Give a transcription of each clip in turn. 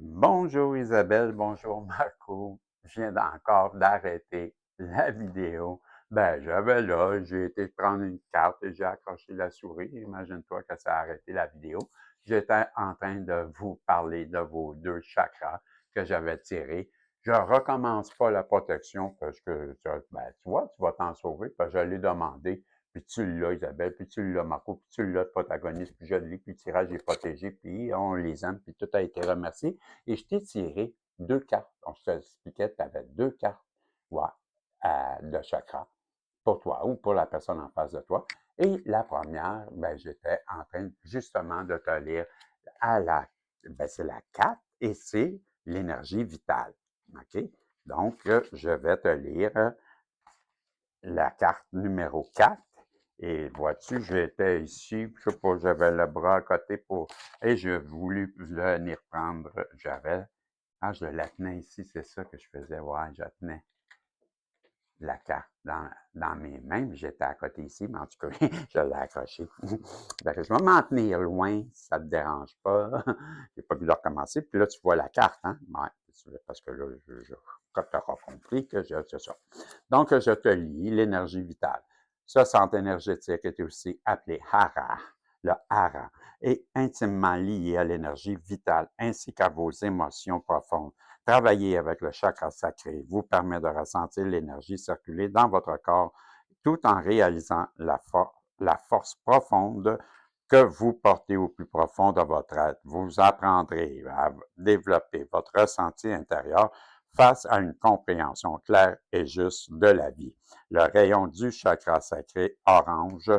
Bonjour Isabelle, bonjour Marco. Je viens encore d'arrêter la vidéo. J'ai été prendre une carte et j'ai accroché la souris. Imagine-toi que ça a arrêté la vidéo. J'étais en train de vous parler de vos deux chakras que j'avais tirés. Je recommence pas la protection parce que, tu vois, tu vas t'en sauver parce que je l'ai demandé. Puis tu l'as, Isabelle, puis tu l'as, Marco, puis tu l'as, le protagoniste, puis je l'ai, puis le tirage est protégé, puis on les aime, puis tout a été remercié. Et je t'ai tiré deux cartes. Donc, je t'expliquais, tu avais deux cartes ouais, de chakra pour toi ou pour la personne en face de toi. Et la première, j'étais en train justement de te lire à c'est la 4 et c'est l'énergie vitale. OK? Donc, je vais te lire la carte numéro 4. Et vois-tu, j'étais ici, je sais pas, j'avais le bras à côté pour... Et j'ai voulu venir prendre, je la tenais ici, c'est ça que je faisais, ouais, je tenais la carte dans mes mains, mais j'étais à côté ici, mais en tout cas, je l'ai accroché. Je vais m'en tenir loin, si ça ne te dérange pas. J'ai pas vu de recommencer. Puis là, tu vois la carte, hein? Ouais, parce que là, quand tu auras compris que c'est ça. Donc, je te lis l'énergie vitale. Ce centre énergétique est aussi appelé hara. Le hara est intimement lié à l'énergie vitale ainsi qu'à vos émotions profondes. Travailler avec le chakra sacré vous permet de ressentir l'énergie circuler dans votre corps tout en réalisant la force profonde que vous portez au plus profond de votre être. Vous apprendrez à développer votre ressenti intérieur face à une compréhension claire et juste de la vie. Le rayon du chakra sacré orange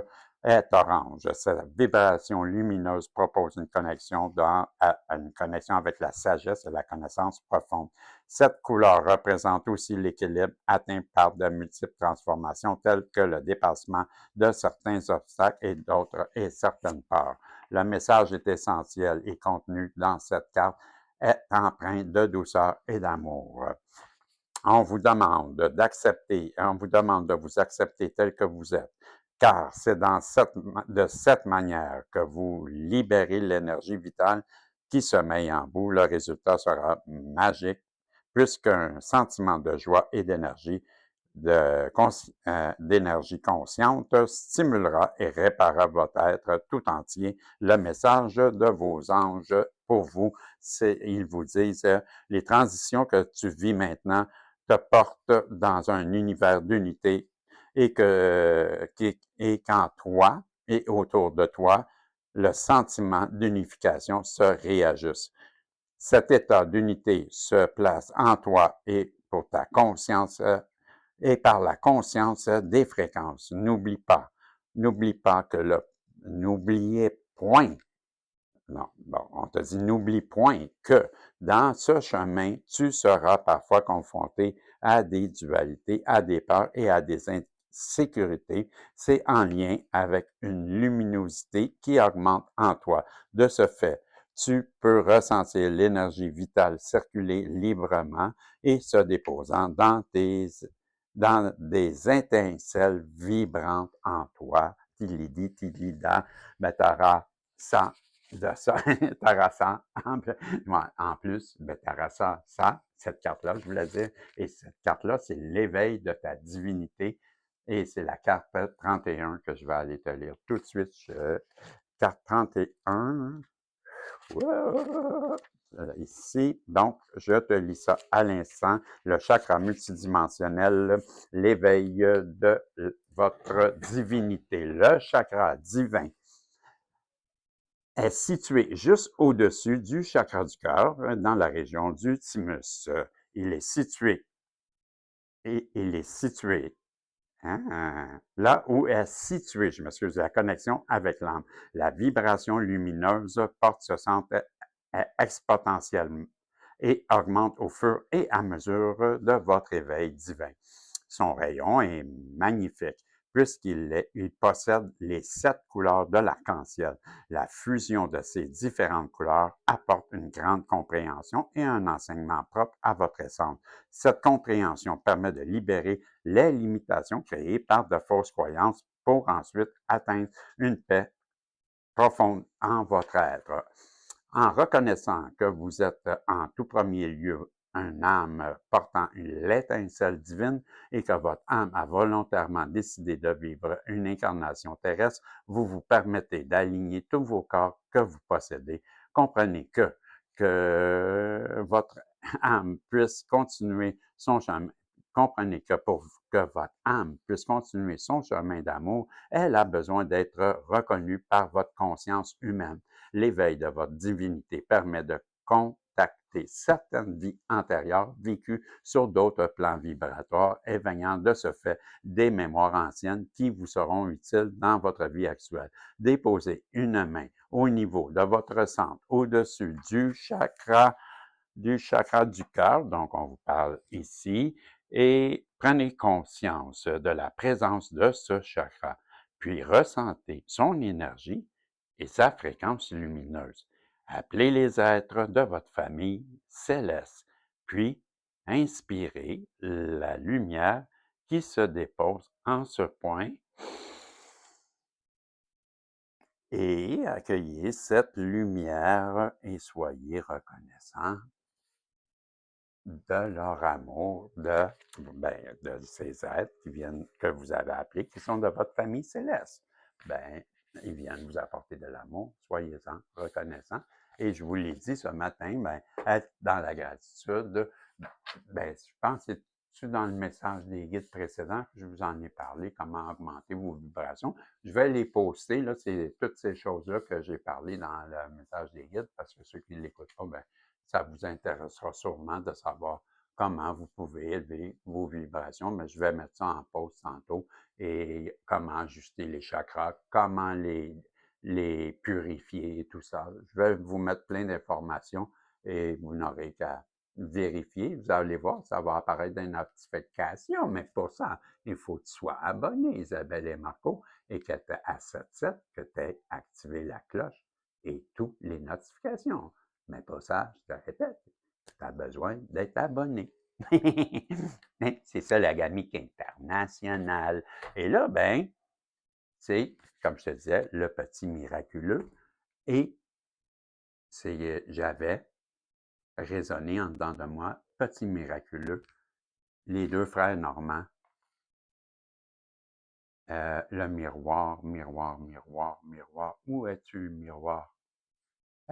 est orange. Cette vibration lumineuse propose une connexion, une connexion avec la sagesse et la connaissance profonde. Cette couleur représente aussi l'équilibre atteint par de multiples transformations telles que le dépassement de certains obstacles et d'autres et certaines peurs. Le message est essentiel et contenu dans cette carte est empreint de douceur et d'amour. On vous demande de vous accepter tel que vous êtes, car c'est de cette manière que vous libérez l'énergie vitale qui sommeille en vous. Le résultat sera magique, puisqu'un sentiment de joie et d'énergie consciente stimulera et réparera votre être tout entier. Le message de vos anges pour vous, ils vous disent, les transitions que tu vis maintenant te portent dans un univers d'unité et qu'en toi et autour de toi, le sentiment d'unification se réajuste. Cet état d'unité se place en toi et pour ta conscience et par la conscience des fréquences. N'oublie pas n'oubliez point, non, bon, on te dit n'oublie point que dans ce chemin, tu seras parfois confronté à des dualités, à des peurs et à des insécurités. C'est en lien avec une luminosité qui augmente en toi. De ce fait, tu peux ressentir l'énergie vitale circuler librement et se déposant dans des étincelles vibrantes en toi. Tilidi, tilida, betara, ça, de ça, Tarassa, en plus, Tarassa, ça, cette carte-là, je voulais dire, et cette carte-là, c'est l'éveil de ta divinité, et c'est la carte 31 que je vais aller te lire tout de suite. Carte 31, ici, donc, je te lis ça à l'instant, le chakra multidimensionnel, l'éveil de votre divinité, le chakra divin est situé juste au-dessus du chakra du cœur, dans la région du thymus. Il est situé, il est situé, là où est située, je m'excuse, la connexion avec l'âme. La vibration lumineuse porte ce centre exponentiellement et augmente au fur et à mesure de votre éveil divin. Son rayon est magnifique puisqu'il possède les 7 couleurs de l'arc-en-ciel. La fusion de ces différentes couleurs apporte une grande compréhension et un enseignement propre à votre essence. Cette compréhension permet de libérer les limitations créées par de fausses croyances pour ensuite atteindre une paix profonde en votre être. En reconnaissant que vous êtes en tout premier lieu une âme portant l'étincelle divine et que votre âme a volontairement décidé de vivre une incarnation terrestre, vous vous permettez d'aligner tous vos corps que vous possédez. Comprenez que votre âme puisse continuer son chemin. Comprenez que pour que votre âme puisse continuer son chemin d'amour, elle a besoin d'être reconnue par votre conscience humaine. L'éveil de votre divinité permet de contacter certaines vies antérieures vécues sur d'autres plans vibratoires, éveillant de ce fait des mémoires anciennes qui vous seront utiles dans votre vie actuelle. Déposez une main au niveau de votre centre, au-dessus du chakra du cœur, donc on vous parle ici, et prenez conscience de la présence de ce chakra, puis ressentez son énergie et sa fréquence lumineuse. Appelez les êtres de votre famille céleste, puis inspirez la lumière qui se dépose en ce point et accueillez cette lumière et soyez reconnaissant de leur amour, de ces êtres qui viennent, que vous avez appelés, qui sont de votre famille céleste. Ben, ils viennent vous apporter de l'amour, soyez-en reconnaissants. Et je vous l'ai dit ce matin, ben, être dans la gratitude, ben, je pense que c'est dans le message des guides précédents que je vous en ai parlé, comment augmenter vos vibrations. Je vais les poster, là, c'est toutes ces choses-là que j'ai parlé dans le message des guides, parce que ceux qui ne l'écoutent pas, ben, ça vous intéressera sûrement de savoir comment vous pouvez élever vos vibrations, mais je vais mettre ça en pause tantôt et comment ajuster les chakras, comment les purifier et tout ça. Je vais vous mettre plein d'informations et vous n'aurez qu'à vérifier. Vous allez voir, ça va apparaître dans une notification, mais pour ça, il faut que tu sois abonné, Isabelle et Marco, et que tu à 7 que tu aies activé la cloche et toutes les notifications. Mais pour ça, je te répète, tu as besoin d'être abonné. C'est ça la gamique internationale. Et là, ben, c'est, comme je te disais, le petit miraculeux. Et j'avais résonné en dedans de moi, petit miraculeux, les deux frères Normands, le miroir, miroir, miroir, miroir. Où es-tu, miroir?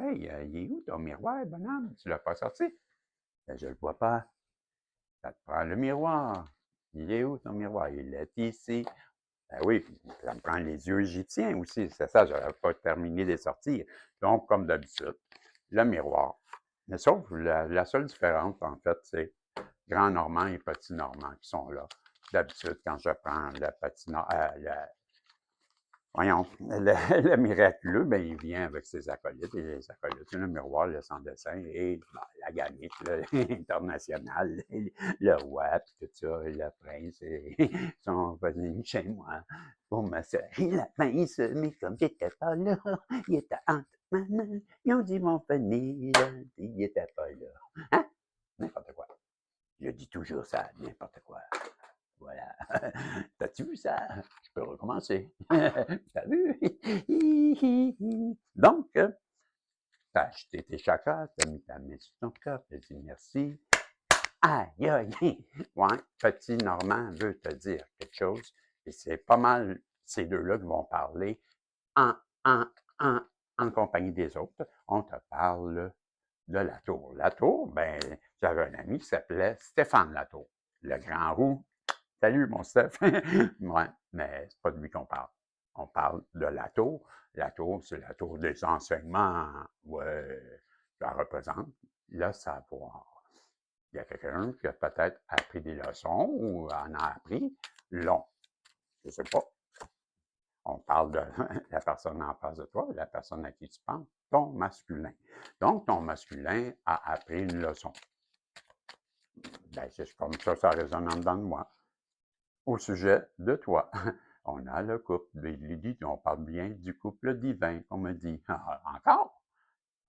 Hey, il est où ton miroir, bonhomme? Tu l'as pas sorti? Ben, je le vois pas. Ça te prend le miroir. Il est où ton miroir? Il est ici. Ben oui, ça me prend les yeux, j'y tiens aussi. C'est ça, je n'aurais pas terminé de sortir. Donc, comme d'habitude, le miroir. Mais sauf, la seule différence, en fait, c'est grand normand et petit normand qui sont là. D'habitude, quand je prends le petit voyons, le miraculeux, ben, il vient avec ses acolytes et les acolytes, le miroir, le sans dessin et ben, la gamique internationale, le roi, puis tout ça, et le prince, et, sont venus chez moi pour me serrer la pince, mais comme j'étais pas là, il était entre ma main, ils ont dit mon venir, il était pas là. Hein? N'importe quoi. Je dis toujours ça, n'importe quoi. Voilà. T'as-tu vu ça? Je peux recommencer. T'as vu? Donc, t'as acheté tes chakras, t'as mis ta main sur ton cœur, t'as dit merci. Aïe, aïe! Ouais, petit Normand veut te dire quelque chose, et c'est pas mal ces deux-là qui vont parler en, en, en, en compagnie des autres. On te parle de Latour. Latour, ben, j'avais un ami qui s'appelait Stéphane Latour, le grand roux. Salut, mon Steph. Ouais, mais c'est pas de lui qu'on parle. On parle de la tour. La tour, c'est la tour des enseignements. Ouais, ça représente le savoir. Il y a quelqu'un qui a peut-être appris des leçons ou en a appris long. Je sais pas. On parle de la personne en face de toi, la personne à qui tu penses, ton masculin. Donc, ton masculin a appris une leçon. Ben, c'est comme ça résonne en dedans de moi. Au sujet de toi, on a le couple. Il dit, on parle bien du couple divin, on me dit. Ah, encore?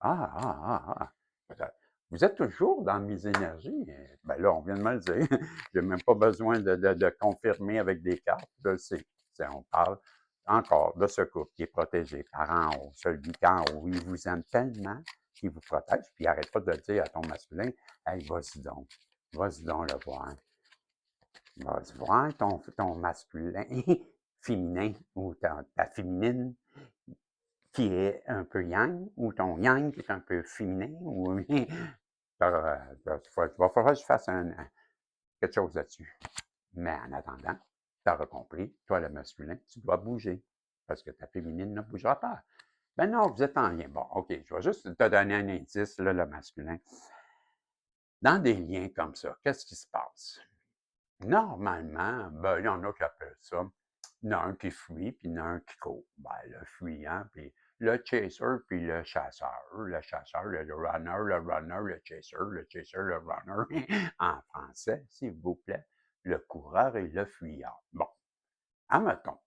Ah, ah, ah, ah. Peut-être. Vous êtes toujours dans mes énergies. Ben là, on vient de me le dire. J'ai même pas besoin de confirmer avec des cartes. Je le sais. On parle encore de ce couple qui est protégé par en haut. Celui qui en haut, il vous aime tellement qui vous protège, puis arrête pas de dire à ton masculin, hey, vas-y donc le voir. Vas-y voir ton masculin, féminin, ou ta féminine, qui est un peu yang, ou ton yang qui est un peu féminin, ou il va falloir que je fasse quelque chose là-dessus. Mais en attendant, tu auras compris, toi, le masculin, tu dois bouger, parce que ta féminine ne bougera pas. Ben non, vous êtes en lien. Bon, OK, je vais juste te donner un indice, là, le masculin. Dans des liens comme ça, qu'est-ce qui se passe? Normalement, ben, il y en a qui appellent ça. Il y en a un qui fuit, puis il y en a un qui court. Ben, le fuyant, puis le chaser, puis le chasseur. Le chasseur, le runner, le chaser, le runner. En français, s'il vous plaît, le coureur et le fuyard. Bon, admettons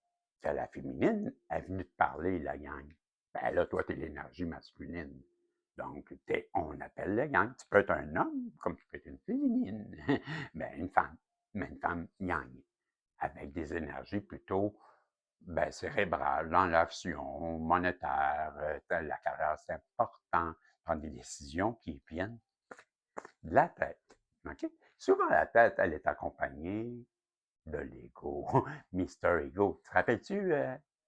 que la féminine est venue te parler, la gang. Ben là, toi, tu es l'énergie masculine. Donc, on appelle le yang. Tu peux être un homme, comme tu peux être une féminine. Mais une femme yang, avec des énergies plutôt cérébrales, dans l'action, monétaire. La carrière, c'est important. Prendre des décisions qui viennent de la tête. OK? Souvent, la tête, elle est accompagnée de l'ego. Mister Ego. Te rappelles-tu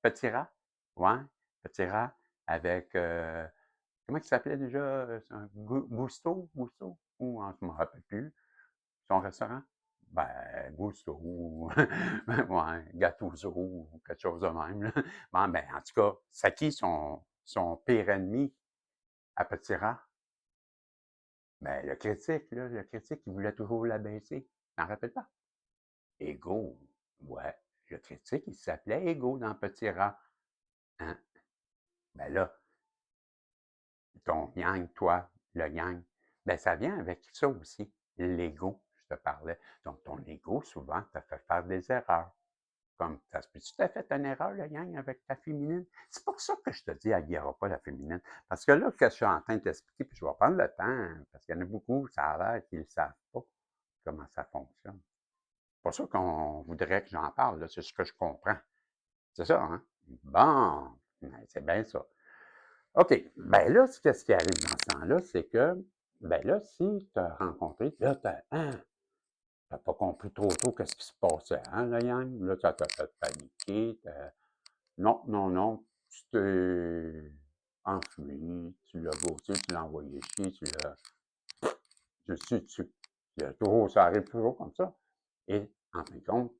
Petit Rat? Ouais, Petit Rat avec comment il s'appelait déjà? Gusto? Gusto? Ou je ne me rappelle plus. Son restaurant? Ben, Gusto, ouais, Gattuso, ou quelque chose de même. Là. Bon, ben, en tout cas, c'est qui son pire ennemi à Petit Rat? Ben, le critique, là, le critique, il voulait toujours l'abaisser. T'en rappelles pas? Ego. Ouais, le critique, il s'appelait Ego dans Petit Rat. Hein? Ben là, ton yang, toi, le yang, ben ça vient avec ça aussi, l'ego, je te parlais. Donc, ton ego, souvent, te fait faire des erreurs. Comme, ça se peut-tu t'as fait une erreur, le yang, avec ta féminine? C'est pour ça que je te dis, haïra pas la féminine. Parce que là, que je suis en train de t'expliquer, puis je vais prendre le temps, parce qu'il y en a beaucoup, ça a l'air qu'ils ne savent pas comment ça fonctionne. C'est pour ça qu'on voudrait que j'en parle, là, c'est ce que je comprends. C'est ça, hein? Bon, c'est bien ça. OK. Ben là, qu'est-ce qui arrive dans ce temps-là, c'est que, ben là, si tu as rencontré, là, tu n'as pas compris trop tôt qu'est-ce qui se passait, hein, la gang? Là, ça t'a fait paniquer. Non, non, non, tu t'es enfui, tu l'as gossé, tu l'as envoyé chier, tu l'as dessus, dessus. Toujours, ça arrive toujours comme ça. Et, en fin de compte,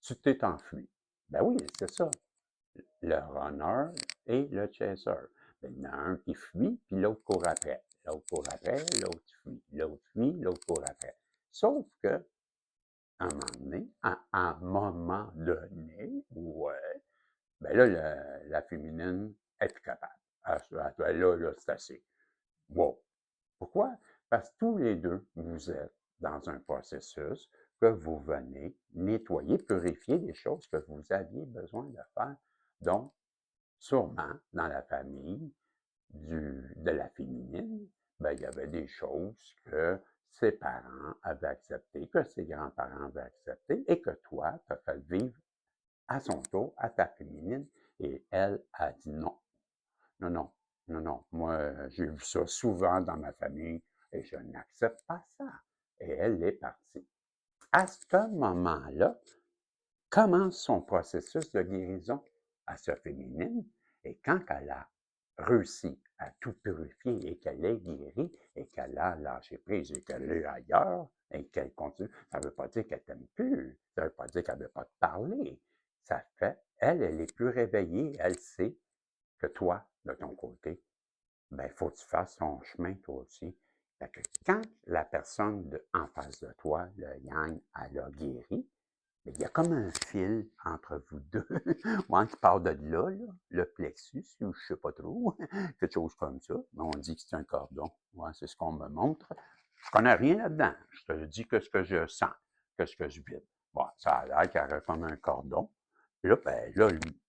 tu t'es enfui. Ben oui, c'est ça. Le runner et le chaser. Il y en a un qui fuit, puis l'autre court après. L'autre court après, l'autre fuit, l'autre court après. Sauf que, à un moment donné, ouais, ben là, la féminine est plus capable. Là, c'est assez. Wow. Pourquoi? Parce que tous les deux, vous êtes dans un processus que vous venez nettoyer, purifier des choses que vous aviez besoin de faire. Donc, sûrement, dans la famille de la féminine, ben, il y avait des choses que ses parents avaient acceptées, que ses grands-parents avaient acceptées, et que toi, tu as fait vivre à son tour à ta féminine, et elle a dit non. Non, non, non, non. Moi, j'ai vu ça souvent dans ma famille, et je n'accepte pas ça. Et elle est partie. À ce moment-là, commence son processus de guérison à sa féminine, et quand elle a réussi à tout purifier et qu'elle est guérie et qu'elle a lâché prise et qu'elle est ailleurs et qu'elle continue, ça ne veut pas dire qu'elle t'aime plus, ça ne veut pas dire qu'elle ne veut pas te parler. Ça fait, elle est plus réveillée, elle sait que toi, de ton côté, ben, il faut que tu fasses ton chemin toi aussi. Fait que quand la personne en face de toi, le yang, elle a guéri, mais il y a comme un fil entre vous deux. Moi, qui parle de là, le plexus, ou je sais pas trop, quelque chose comme ça. Mais on dit que c'est un cordon. Ouais, c'est ce qu'on me montre. Je connais rien là-dedans. Je te dis que ce que je sens, que ce que je vis. Bon, ça a l'air qu'il y aurait comme un cordon. Puis là, ben, là, lui,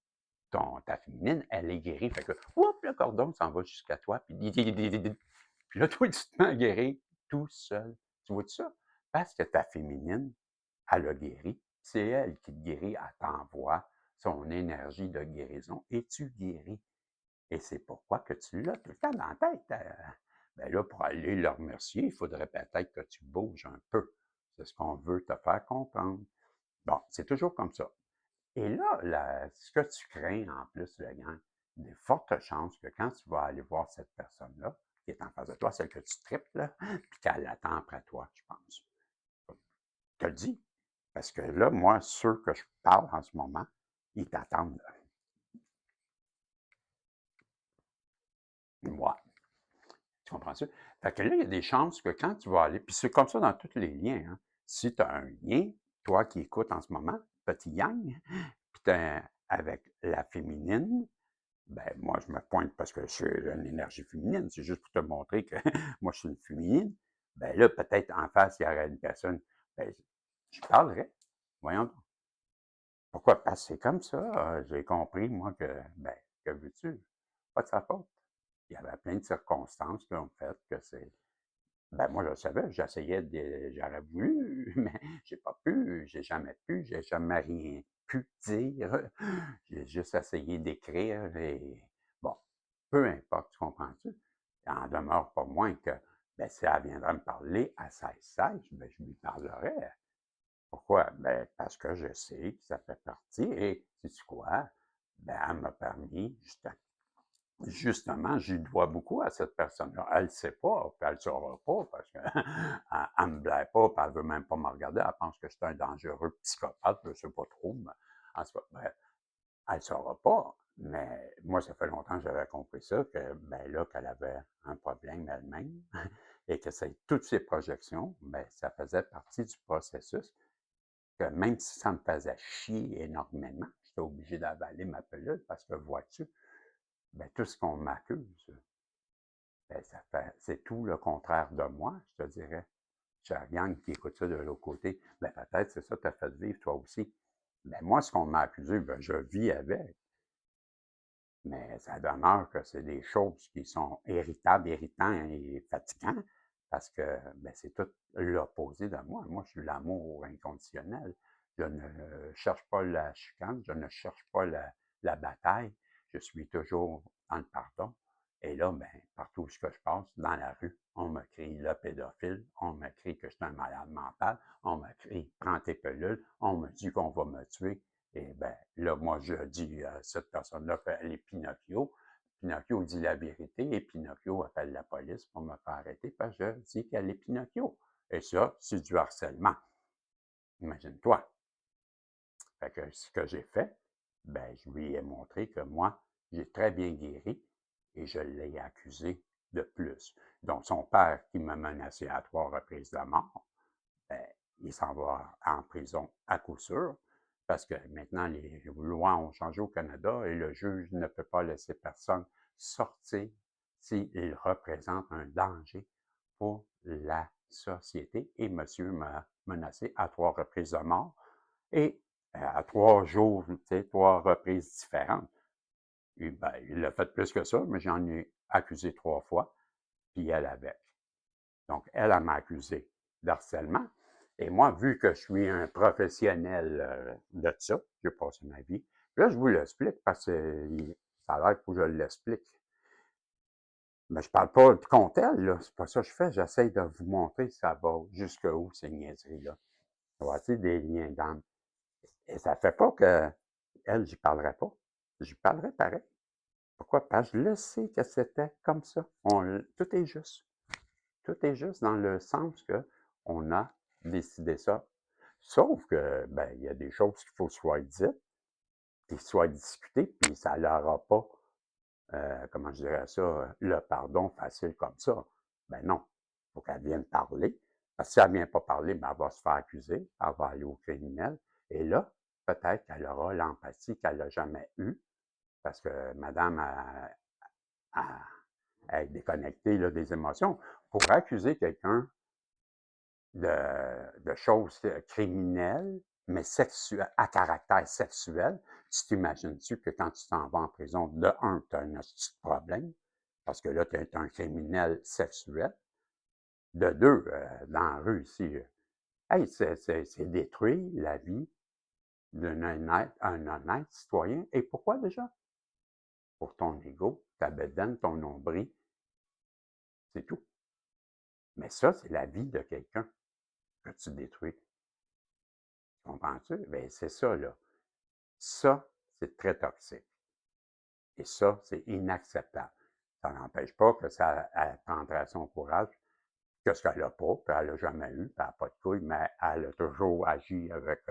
ta féminine, elle est guérie. Fait que, oups, le cordon s'en va jusqu'à toi. Puis là, toi, tu te mets à guérir tout seul. Tu vois ça? Parce que ta féminine, elle a guéri. C'est elle qui te guérit, elle t'envoie son énergie de guérison et tu guéris. Et c'est pourquoi que tu l'as tout le temps dans la tête. Bien là, pour aller le remercier, il faudrait peut-être que tu bouges un peu. C'est ce qu'on veut te faire comprendre. Bon, c'est toujours comme ça. Et là, ce que tu crains en plus, le gang, des fortes chances que quand tu vas aller voir cette personne-là, qui est en face de toi, celle que tu tripes, là, puis qu'elle attend après toi, je pense. Je te le dis. Parce que là, moi, ceux que je parle en ce moment, ils t'attendent. Moi. Tu comprends ça? Fait que là, il y a des chances que quand tu vas aller, puis c'est comme ça dans tous les liens, hein. Si tu as un lien, toi qui écoutes en ce moment, petit yang, puis avec la féminine, ben moi, je me pointe parce que je suis une énergie féminine. C'est juste pour te montrer que moi, je suis une féminine. Ben là, peut-être en face, il y aurait une personne. Ben, je parlerais. Voyons donc. Pourquoi? Parce que c'est comme ça. J'ai compris, moi, ben, que veux-tu? Pas de sa faute. Il y avait plein de circonstances qui ont fait que c'est. Ben, moi, je le savais, j'aurais voulu, mais j'ai pas pu, j'ai jamais rien pu dire. J'ai juste essayé d'écrire et bon, peu importe, tu comprends-tu? Il en demeure pas moins que, ben, si elle viendrait me parler à 16-16, ben, je lui parlerais. Pourquoi? Ben, parce que je sais que ça fait partie et, sais-tu quoi? Ben, elle m'a permis, justement, j'y dois beaucoup à cette personne-là. Elle ne sait pas, puis elle ne saura pas, parce qu'elle ne me blague pas, puis elle ne veut même pas me regarder. Elle pense que je suis un dangereux psychopathe, je ne sais pas trop, mais en tout cas, bref, elle ne saura pas. Mais moi, ça fait longtemps que j'avais compris ça, que ben là, qu'elle avait un problème elle-même, et que c'est toutes ses projections, ben, ça faisait partie du processus, que même si ça me faisait chier énormément, j'étais obligé d'avaler ma pilule, parce que vois-tu, ben, tout ce qu'on m'accuse, ben, c'est tout le contraire de moi, je te dirais. Gang qui écoute ça de l'autre côté, ben, peut-être c'est ça que tu as fait vivre toi aussi. Ben, moi, ce qu'on m'a accusé, ben, je vis avec. Mais ça demeure que c'est des choses qui sont irritables, irritants et fatigants parce que ben, c'est tout l'opposé de moi. Moi, je suis l'amour inconditionnel. Je ne cherche pas la chicane, je ne cherche pas la bataille. Je suis toujours dans le pardon. Et là, ben, partout où je passe, dans la rue, on me crie le pédophile, on me crie que je suis un malade mental, on me crie prends tes pilules, on me dit qu'on va me tuer. Et ben, là, moi, je dis à cette personne-là qu'elle est Pinocchio. Pinocchio dit la vérité et Pinocchio appelle la police pour me faire arrêter parce que je dis qu'elle est Pinocchio. Et ça, c'est du harcèlement. Imagine-toi. Fait que ce que j'ai fait, ben, je lui ai montré que moi, j'ai très bien guéri et je l'ai accusé de plus. Donc, son père qui m'a menacé à 3 reprises de mort, ben, il s'en va en prison à coup sûr, parce que maintenant les lois ont changé au Canada et le juge ne peut pas laisser personne sortir s'il représente un danger pour la société. Et monsieur m'a menacé à 3 reprises de mort et à 3 jours, tu sais, 3 reprises différentes. Et ben, il a fait plus que ça, mais j'en ai accusé 3 fois, puis elle avec. Donc, elle m'a accusé d'harcèlement. Et moi, vu que je suis un professionnel de ça, j'ai passé ma vie, là, je vous l'explique parce que ça a l'air que je l'explique. Mais je parle pas de contre elle, là. C'est pas ça que je fais. J'essaie de vous montrer ça va jusqu'où ces niaiseries-là. Voici des liens d'âme. Et ça fait pas que elle, j'y parlerai pas. J'y parlerai pareil. Pourquoi? Parce que je le sais que c'était comme ça. Tout est juste. Tout est juste dans le sens que on a décidé ça. Sauf que, ben, il y a des choses qu'il faut soit dites, qui soient discutées, puis ça n'aura pas, comment je dirais ça, le pardon facile comme ça. Ben non, il faut qu'elle vienne parler. Parce que si elle ne vient pas parler, ben, elle va se faire accuser, elle va aller au criminel. Et là, peut-être qu'elle aura l'empathie qu'elle n'a jamais eue, parce que madame a déconnecté là, des émotions. Pour accuser quelqu'un de choses criminelles, mais sexuelles, à caractère sexuel, tu t'imagines-tu que quand tu t'en vas en prison, de un, tu as un petit problème, parce que là, tu es un criminel sexuel. De deux, dans la rue ici, hey, c'est détruire la vie un honnête citoyen. Et pourquoi déjà? Pour ton ego, ta bedaine, ton nombril, c'est tout. Mais ça, c'est la vie de quelqu'un que tu détruis. Comprends-tu? Bien, c'est ça, là. Ça, c'est très toxique. Et ça, c'est inacceptable. Ça n'empêche pas que ça elle prendrait son courage, que ce qu'elle n'a pas, puis elle n'a jamais eu, puis elle n'a pas de couilles, mais elle a toujours agi avec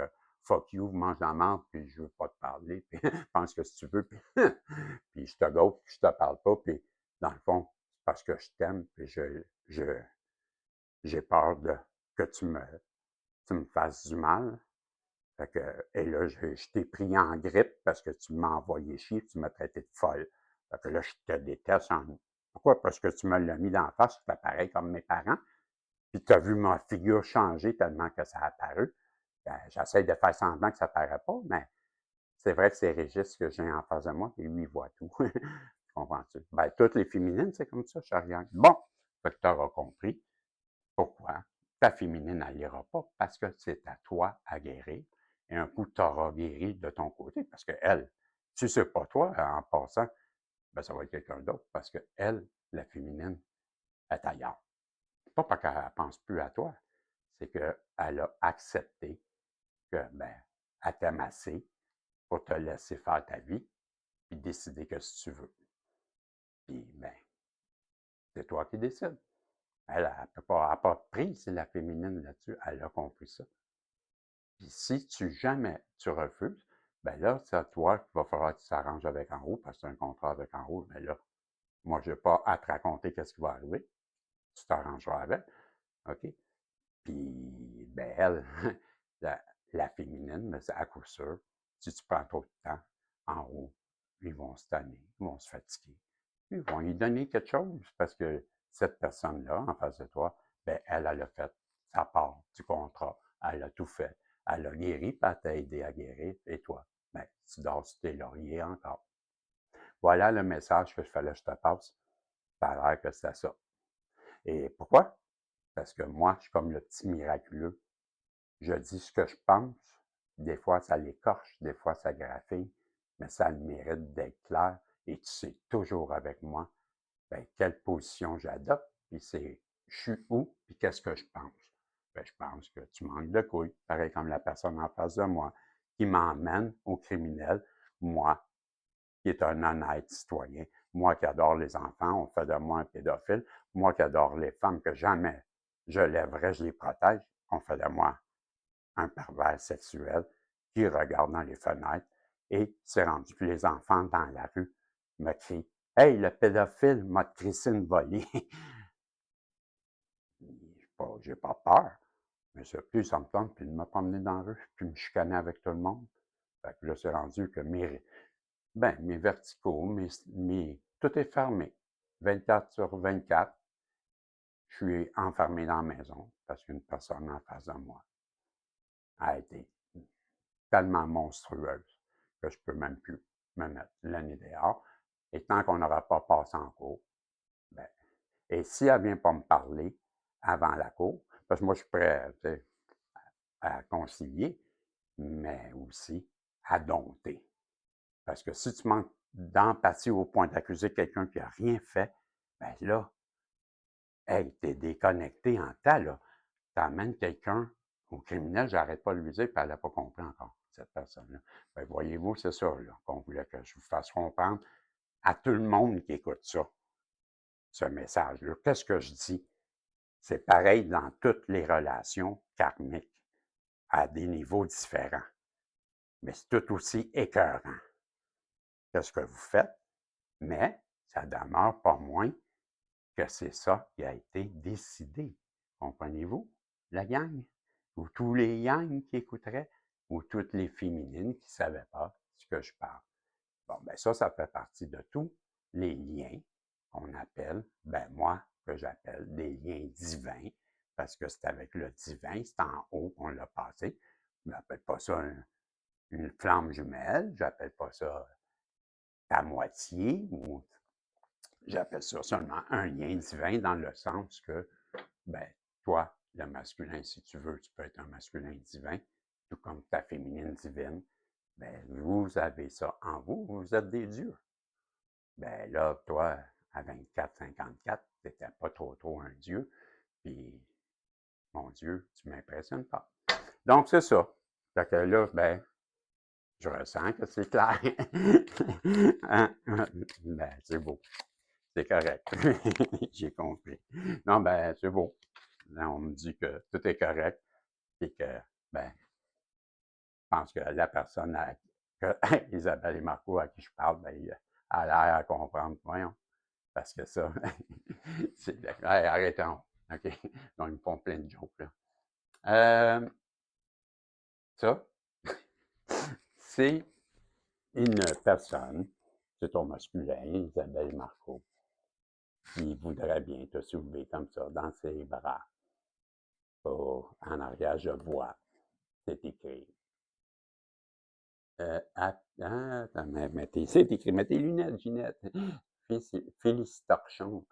fuck you, mange la marde, puis je veux pas te parler, puis pense que si tu veux, puis, puis je te gauche, puis je te parle pas, puis dans le fond, parce que je t'aime, puis j'ai peur que tu me fasses du mal. Fait que, et là, je t'ai pris en grippe parce que tu m'as envoyé chier, tu m'as traité de folle. Fait que là, je te déteste. Pourquoi? Parce que tu me l'as mis d'en face, c'était pareil comme mes parents. Puis tu as vu ma figure changer tellement que ça a apparu. Ben, j'essaie de faire semblant que ça paraît pas, mais c'est vrai que c'est Régis que j'ai en face de moi, et lui, il voit tout. Comprends-tu? Ben, toutes les féminines, c'est comme ça, Chariane. Bon, fait que tu auras compris pourquoi ta féminine, elle n'ira pas, parce que c'est à toi à guérir. Et un coup, tu auras guéri de ton côté, parce que elle, si c'est pas toi, en passant, ben, ça va être quelqu'un d'autre, parce que elle, la féminine, est ailleurs. Pas parce qu'elle ne pense plus à toi, c'est qu'elle a accepté que, ben, elle t'aime assez pour te laisser faire ta vie, puis décider que si tu veux. Puis, ben, c'est toi qui décides. Elle n'a pas pris, c'est la féminine là-dessus, elle a compris ça. Puis si jamais tu refuses, ben là, c'est à toi qu'il va falloir que tu t'arranges avec en haut, parce que c'est un contrat avec en haut. Mais là, moi, je n'ai pas à te raconter qu'est-ce qui va arriver. Tu t'arrangeras avec. OK? Puis, ben, elle, la, la féminine, mais c'est à coup sûr, si tu prends trop de temps en haut, ils vont se tanner, ils vont se fatiguer. Ils vont lui donner quelque chose parce que cette personne-là, en face de toi, ben, elle a fait sa part du contrat. Elle a tout fait. Elle a guéri, puis elle t'a aidé à guérir. Et toi, ben, tu dors sur tes lauriers encore. Voilà le message que je fallait que je te passe. Ça a l'air que c'est ça. Et pourquoi? Parce que moi, je suis comme le petit miraculeux. Je dis ce que je pense. Des fois, ça l'écorche, des fois, ça graphine, mais ça a le mérite d'être clair. Et tu sais toujours avec moi ben, quelle position j'adopte, puis c'est je suis où, puis qu'est-ce que je pense. Ben, je pense que tu manques de couilles, pareil comme la personne en face de moi, qui m'emmène au criminel, moi, qui est un honnête citoyen, moi qui adore les enfants, on fait de moi un pédophile, moi qui adore les femmes que jamais je lèverai, je les protège, on fait de moi un pervers sexuel qui regarde dans les fenêtres et c'est rendu que les enfants dans la rue me crient Hey, le pédophile m'a crissé une volée. J'ai pas peur, mais c'est plus ça me tente puis de me promener dans la rue puis me chicaner avec tout le monde. Fait que là, c'est rendu que mes verticaux, tout est fermé. 24 sur 24, je suis enfermé dans la maison parce qu'une personne en face de moi a été tellement monstrueuse que je peux même plus me mettre l'année dehors. Et tant qu'on n'aura pas passé en cours, ben, et si elle ne vient pas me parler avant la cour, parce que moi, je suis prêt à concilier, mais aussi à dompter. Parce que si tu manques d'empathie au point d'accuser quelqu'un qui n'a rien fait, ben là, hey, t'es déconnecté en temps, là. T'amènes quelqu'un au criminel, j'arrête pas de lui dire, puis elle n'a pas compris encore, cette personne-là. Ben, voyez-vous, c'est ça, là, qu'on voulait que je vous fasse comprendre à tout le monde qui écoute ça, ce message-là. Qu'est-ce que je dis? C'est pareil dans toutes les relations karmiques, à des niveaux différents. Mais c'est tout aussi écœurant. Qu'est-ce que vous faites? Mais ça demeure pas moins que c'est ça qui a été décidé. Comprenez-vous, la gang? Ou tous les gangs qui écouteraient, ou toutes les féminines qui ne savaient pas ce que je parle. Bon, ben ça fait partie de tous les liens qu'on appelle, ben moi, que j'appelle des liens divins, parce que c'est avec le divin, c'est en haut qu'on l'a passé. Je n'appelle pas ça une flamme jumelle, j'appelle pas ça à moitié, ou j'appelle ça seulement un lien divin dans le sens que, ben, toi, le masculin, si tu veux, tu peux être un masculin divin, tout comme ta féminine divine. Ben, vous avez ça en vous, vous êtes des dieux. Ben là, toi, à 24, 54, tu n'étais pas trop un dieu. Puis, mon Dieu, tu m'impressionnes pas. Donc, c'est ça. Fait que là, ben, je ressens que c'est clair. Hein? Ben, c'est beau. C'est correct. J'ai compris. Non, ben, c'est beau. Là, on me dit que tout est correct et que, ben, je pense que la personne Isabelle et Marco à qui je parle, ben, elle a l'air à comprendre. Voyons. Parce que ça, c'est. Hey, arrêtons. OK. Donc, ils me font plein de jokes, là. Ça, c'est une personne, c'est ton masculin, Isabelle Marco, qui voudrait bien te soulever comme ça dans ses bras. En arrière, je vois, c'est écrit. Attends, c'est écrit, mets tes lunettes, Ginette. Félicitations,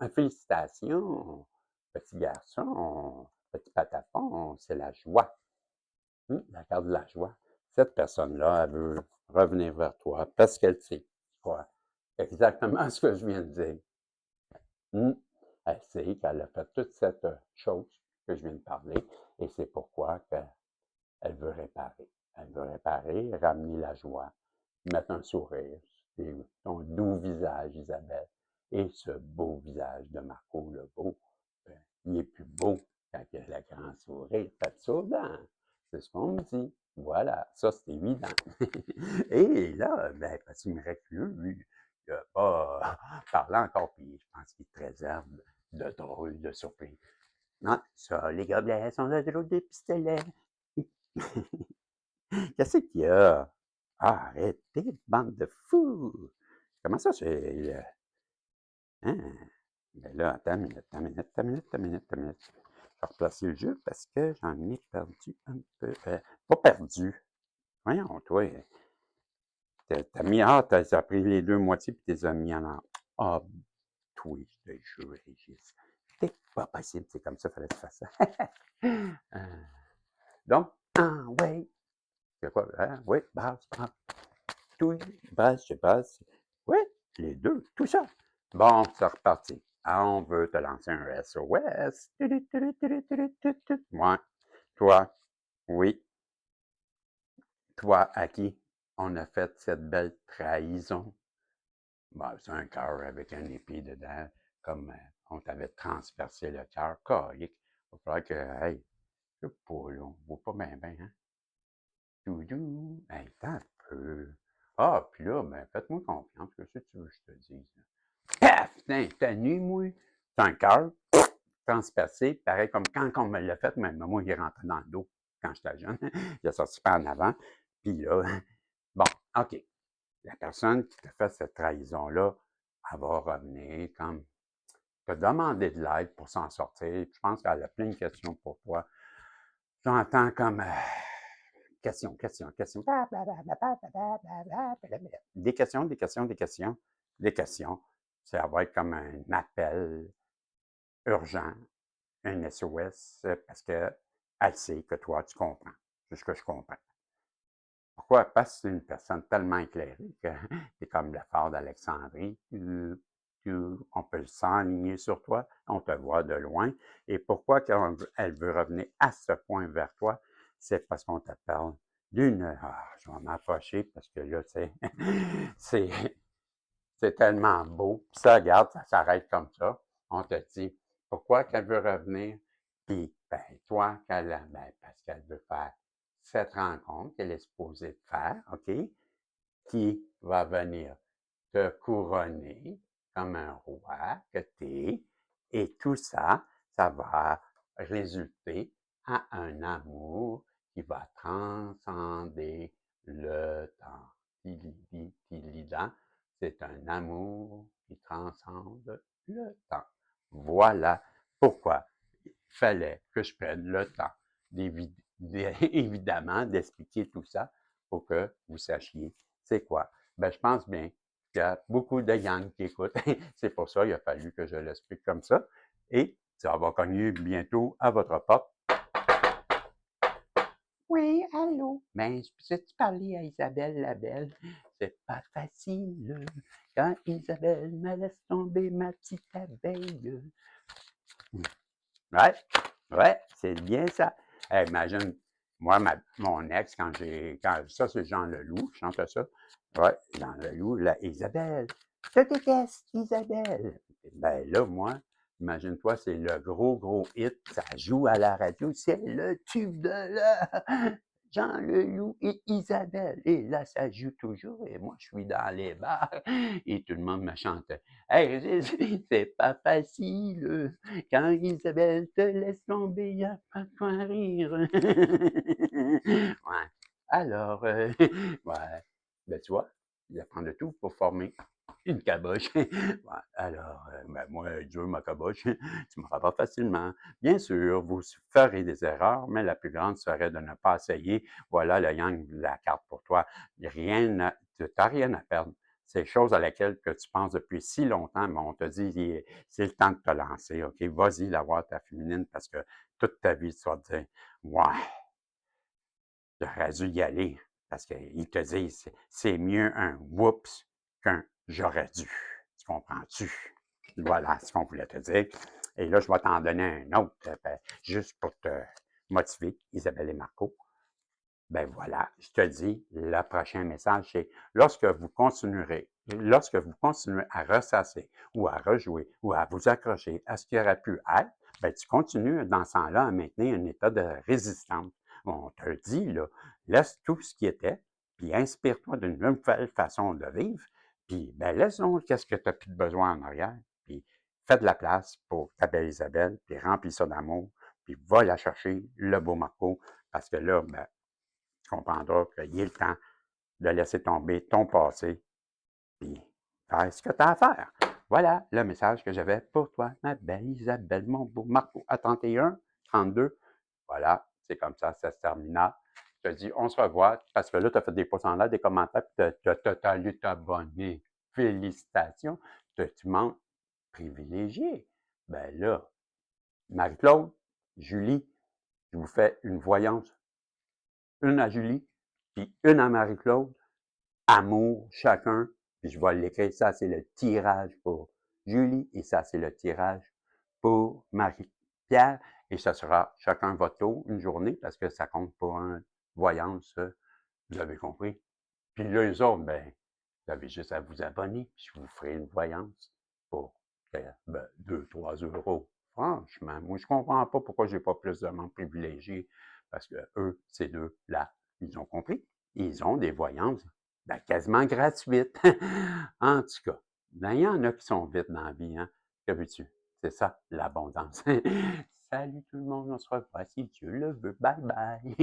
petit garçon, petit patapon, c'est la joie. La carte de la joie. Cette personne-là, elle veut revenir vers toi parce qu'elle sait quoi. Exactement ce que je viens de dire. Elle sait qu'elle a fait toute cette chose que je viens de parler et c'est pourquoi elle veut réparer. Elle veut réparer, ramener la joie, mettre un sourire sur ton doux visage, Isabelle, et ce beau visage de Marco le beau. Il est plus beau quand il a le grand sourire. Faites ça dedans. C'est ce qu'on me dit. Voilà, ça c'est évident. Et là, ben, parce qu'il me recule, lui, il n'a pas parlé encore, puis je pense qu'il te réserve de drôles de surprises. Non, ça, les gobelets sont de drôles de pistolets. Qu'est-ce qu'il y a? Ah, arrêtez, bande de fous! Comment ça, c'est. Hein? Ben là, attends une minute, attends une minute, attends une minute, attends une minute, attends une minute. Je vais replacer le jeu parce que j'en ai perdu un peu. Pas perdu. Voyons, toi. T'as mis. Ah, t'as pris les deux moitiés puis t'es mis en. Ah, toi, je te jure, Régis. C'est pas possible, c'est comme ça, fallait que tu fasses ça. Donc, ouais. C'est quoi? Hein? Oui, base, tout, base, je base. Oui, les deux, tout ça. Bon, c'est reparti. Ah, on veut te lancer un SOS. Ouais. Toi, oui. Toi, à qui on a fait cette belle trahison? Bon, c'est un cœur avec un épée dedans, comme on t'avait transpercé le cœur. Corique. Il va falloir que, hey, je sais pas, là, on voit pas bien, bien, hein? Doudou. Hey, attends un peu. Ah, puis là, ben, faites-moi confiance, que si tu veux que je te dise. Paf! T'as nu, moi. C'est un cœur transpercé, pareil comme quand on me l'a fait, même moi, il est rentré dans le dos quand j'étais jeune. Il a sorti par en avant. Puis là, bon, OK. La personne qui t'a fait cette trahison-là, elle va revenir comme te demander de l'aide pour s'en sortir. Je pense qu'elle a plein de questions pour toi. J'entends comme question, question, question. Des questions, des questions, des questions, des questions. Ça va être comme un appel urgent, un SOS, parce qu'elle sait que toi, tu comprends. C'est ce que je comprends. Pourquoi? Parce que c'est une personne tellement éclairée que tu es comme le phare d'Alexandrie. On peut s'enligner sur toi, on te voit de loin. Et pourquoi elle veut revenir à ce point vers toi? C'est parce qu'on te parle d'une. Ah, je vais m'approcher parce que là, tu sais, c'est, c'est tellement beau. Puis ça, regarde, ça s'arrête comme ça. On te dit pourquoi qu'elle veut revenir. Puis, ben, toi, ben, parce qu'elle veut faire cette rencontre qu'elle est supposée faire, OK? Qui va venir te couronner comme un roi que t'es. Et tout ça, ça va résulter à un amour qui va transcender le temps. C'est un amour qui transcende le temps. Voilà pourquoi il fallait que je prenne le temps, évidemment, d'expliquer tout ça pour que vous sachiez c'est quoi. Ben, je pense bien qu'il y a beaucoup de gangs qui écoutent. C'est pour ça qu'il a fallu que je l'explique comme ça. Et ça va cogner bientôt à votre porte. Oui, allô? Ben, peux-tu parler à Isabelle la belle? C'est pas facile quand Isabelle me laisse tomber ma petite abeille. Ouais, ouais, c'est bien ça. Hey, imagine, moi, mon ex, ça, c'est Jean Leloup, qui chante ça. Ouais, Jean Leloup, la Isabelle. Je déteste Isabelle. Ben là, moi, imagine-toi, c'est le gros, gros hit. Ça joue à la radio. C'est le tube de là. Jean Leloup et Isabelle. Et là, ça joue toujours. Et moi, je suis dans les bars. Et tout le monde me chante. Hey, c'est pas facile. Quand Isabelle te laisse tomber, y a pas de quoi rire. Ouais. Alors, ouais. Ben, tu vois, il apprend de tout pour former une caboche. Ouais. Alors, ben, moi, Dieu, ma caboche, tu me feras pas facilement. Bien sûr, vous ferez des erreurs, mais la plus grande serait de ne pas essayer. Voilà le yang, la carte pour toi. Rien, tu n'as rien à perdre. C'est choses à laquelle que tu penses depuis si longtemps, mais on te dit, c'est le temps de te lancer, OK? Vas-y, la voir ta féminine, parce que toute ta vie, tu vas te dire, ouais, j'aurais dû y aller. Parce qu'ils te disent, c'est mieux un whoops qu'un j'aurais dû. Tu comprends-tu? Voilà ce qu'on voulait te dire. Et là, je vais t'en donner un autre, juste pour te motiver, Isabelle et Marco. Ben voilà, je te dis, le prochain message, c'est lorsque vous continuez à ressasser ou à rejouer ou à vous accrocher à ce qui aurait pu être, ben tu continues dans ce temps-là à maintenir un état de résistance. On te dit, là, laisse tout ce qui était, puis inspire-toi d'une nouvelle façon de vivre, puis ben laisse donc qu'est-ce que tu n'as plus de besoin en arrière, puis fais de la place pour ta belle Isabelle, puis remplis ça d'amour, puis va la chercher, le beau Marco, parce que là, ben, tu comprendras qu'il est le temps de laisser tomber ton passé et faire ce que tu as à faire. Voilà le message que j'avais pour toi, ma belle Isabelle, mon beau Marco, à 31, 32. Voilà, c'est comme ça se termina. Je te dis, on se revoit, parce que là, tu as fait des pouces en l'air, des commentaires, puis tu as allé t'abonner. Félicitations. Tu manques privilégié. Ben là, Marie-Claude, Julie, je vous fais une voyance, une à Julie, puis une à Marie-Claude. Amour chacun, puis je vais l'écrire, ça c'est le tirage pour Julie et ça c'est le tirage pour Marie-Pierre et ça sera chacun votre tour, une journée, parce que ça compte pour une voyance, vous avez compris. Puis les autres, ben, vous avez juste à vous abonner, puis je vous ferai une voyance pour 2, 3 euros. Franchement, moi je comprends pas pourquoi j'ai pas plus de membres privilégiés, parce que eux, ces deux-là, ils ont compris. Ils ont des voyances ben, quasiment gratuites. En tout cas, ben, il y en a qui sont vite dans la vie, hein. Que veux-tu? C'est ça, l'abondance. Salut tout le monde, on se revoit si Dieu le veut. Bye bye.